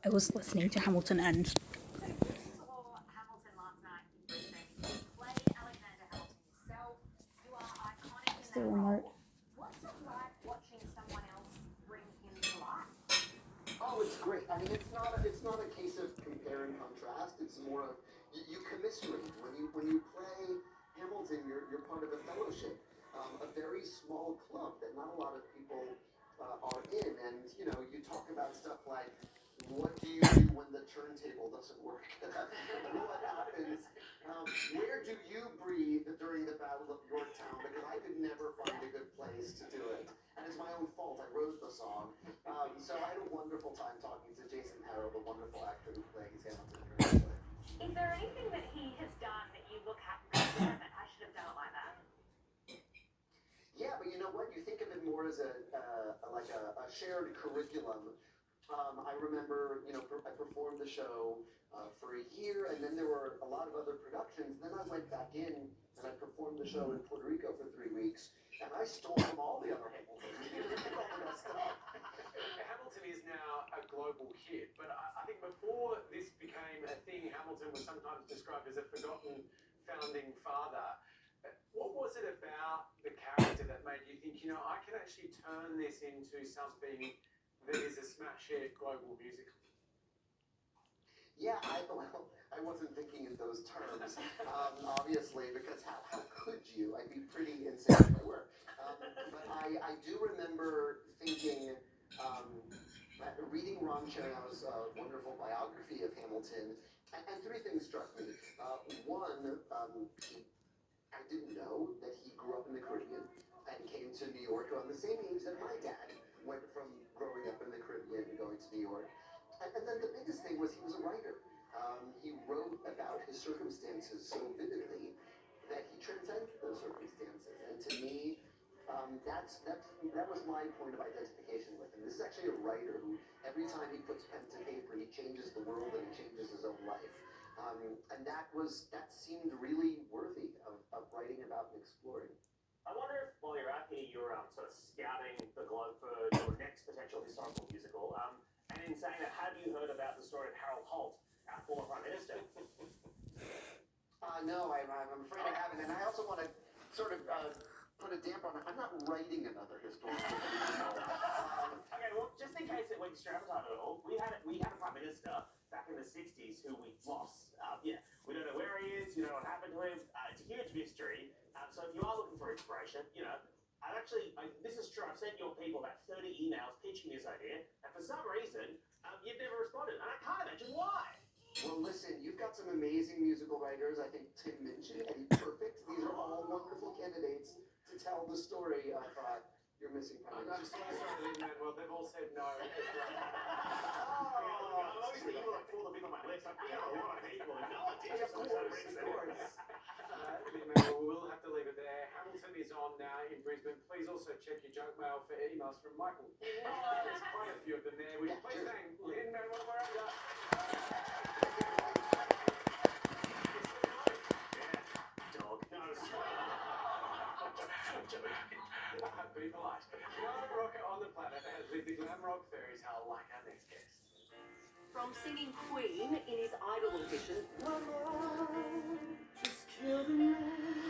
I was listening to Hamilton and Saw Hamilton last night in Brisbane. You played Alexander Hamilton yourself. You are iconic in the that remote. role. What's it like watching someone else bring him to life? Oh, it's great. I mean, it's not a case of compare and contrast. It's more of you commiserate when you play Hamilton. You're part of a fellowship, a very small club that not a lot of people are in. And you talk about stuff like, what do you do when the turntable doesn't work? What happens? Where do you breathe during the Battle of Yorktown? Because I could never find a good place to do it. And it's my own fault. I wrote the song. So I had a wonderful time talking to Jason Harrow, the wonderful actor who plays Hamilton during the play. Is there anything that he has done that you look at and go, damn it, I should have done it like that? Yeah, but you know what? You think of it more as a shared curriculum. I remember, I performed the show for a year, and then there were a lot of other productions. Then I went back in and I performed the show in Puerto Rico for 3 weeks, and I stole from all the other Hamiltons. All the best stuff. Hamilton is now a global hit, but I think before this became a thing, Hamilton was sometimes described as a forgotten founding father. What was it about the character that made you think, I can actually turn this into something that is a smash hit global musical? Yeah, I wasn't thinking in those terms, obviously, because how could you? I'd be pretty insane if I were. But I do remember thinking, reading Ron Chernow's wonderful biography of Hamilton, and three things struck me. One, I didn't know that he grew up in the Caribbean and came to New York around the same age that my dad went from growing up in the Caribbean and going to New York. And then the biggest thing was he was a writer. He wrote about his circumstances so vividly that he transcended those circumstances. And to me, that was my point of identification with him. This is actually a writer who, every time he puts pen to paper, he changes the world and he changes his own life. And that seemed really worthy of writing about and exploring. I wonder if while you're out here, you're sort of scouting the globe for your next potential historical musical. And in saying that, have you heard about the story of Harold Holt, our former Prime Minister? No, I'm afraid I haven't. And I also want to sort of put a damper on it. I'm not writing another historical musical. Okay, well, just in case it went extravagant at all, we had a Prime Minister back in the 60s who we lost. We don't know where he is, you know what happened to him. It's a huge mystery. So if you are looking for inspiration, this is true. I've sent your people about 30 emails pitching this idea, and for some reason, you've never responded, and I can't imagine why. Well, listen, you've got some amazing musical writers. I think Tim Minchin, Eddie Perfect. These are all wonderful candidates to tell the story of your missing Prime I'm Minister. so sorry, Lin-Manuel. They've all said no. Obviously, you were like four of the people on my list. We have a lot of people who know it. Of course. Lin-Manuel, we'll have to leave it there. Hamilton is on now in Brisbane. Please also check your junk mail for emails from Michael. There's quite a few of them there. Would you please thank Lin-Manuel Miranda? Dog. No, Be polite. No rocker on the planet has lived the glam rock fairies hell like our next guest. From singing Queen in his Idol audition, my love just killed a man.